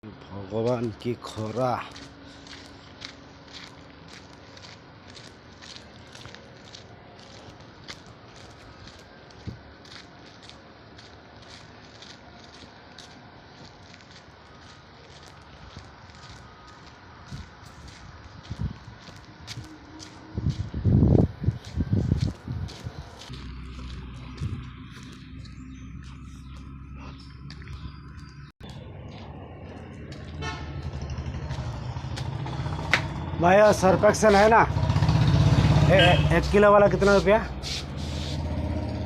भगवान की खरा। भाई सर्फेक्सल है ना, 1 किलो वाला कितना रुपया?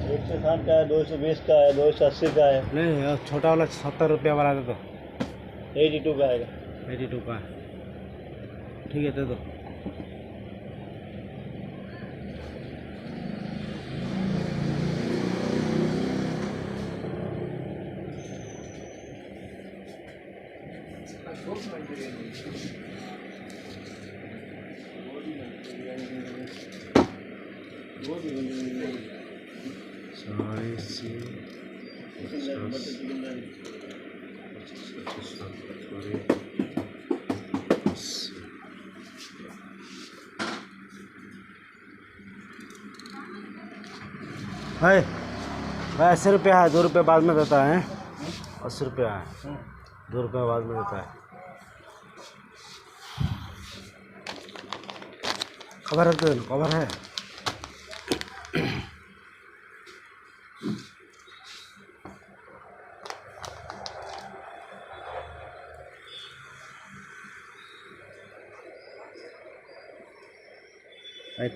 160 का है, 220 का है, 280 का है। नहीं, छोटा वाला 70 रुपया वाला दे दो। 82 का आएगा। 82 का है, ठीक है दे दो। भाई 80 रुपया है, 2 रुपये बाद में देता है। 80 रुपया है, 2 रुपये बाद में देता है। कवर है तो कवर है।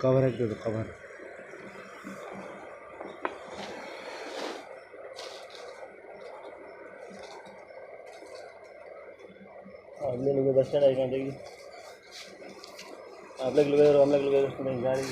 कवर है तो कवर। आप लोग बस स्टैंड आई देगी, आप लोग गाड़ी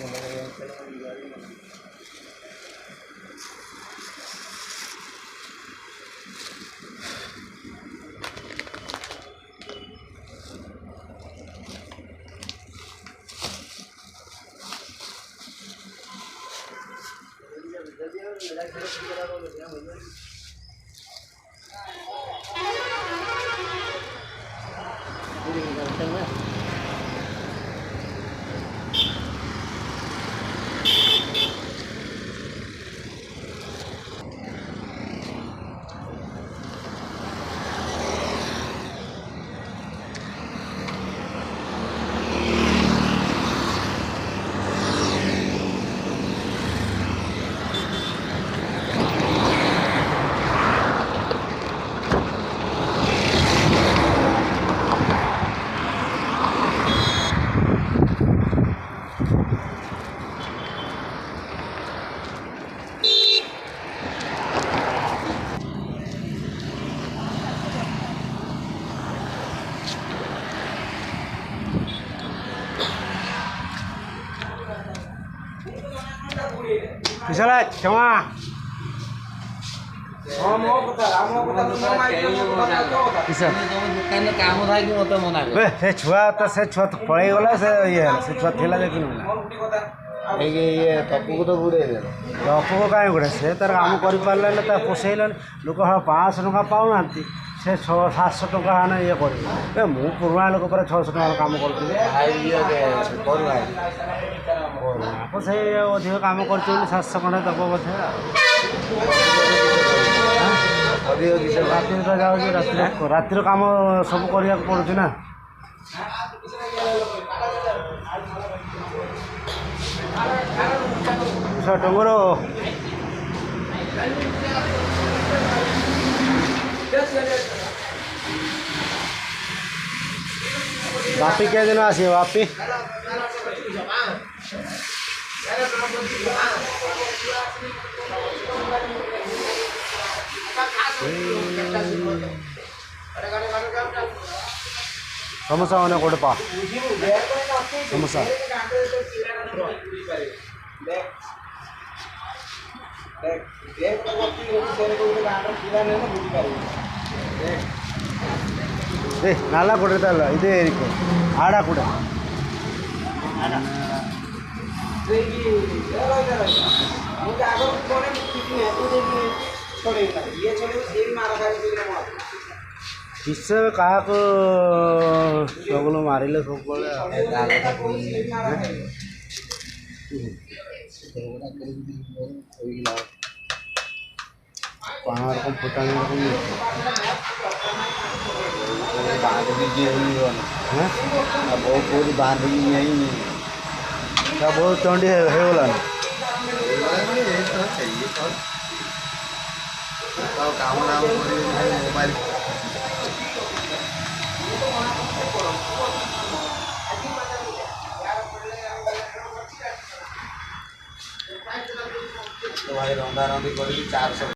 पिछला क्षमा से छुआ तो पड़े गला से ये छुआ थेला देखी ये तपू को तो बुड़े तपू को कहीं गुड़े से तार काम कर पोषेल लोक 500 टका पाऊना से 600-700 टका हाँ ये कर मु पुराणा लोक पर 600 टका काम करूँ से अधिक काम कर 700 खंडे दब बोधे राति तो जाऊँ रातिर काम सब करने पड़ू ना। टंगर बापी क्या दिन आसी बापी समोसा होने कोड़े पा समोसा नाला ಕೊಡಿರಲ್ಲ ಇದೇ ಇರಕ್ಕೆ ಆಡ ಕೂಡ मुझे आगे कोने में ये छोड़े ये छोड़े सेम मारा का କିସ କାହାକୁ ସବୁବେଳେ ମାରିଲେ ସବୁବେଳେ पावर को फुटाने को नहीं बांध दीजिए हैं अब वो पूरी बांध दी यही नहीं क्या बहुत चंडी है बोला ना चाहिए तो काम नाम मोबाइल तुम्हारे रौंदा रौंदी करी 400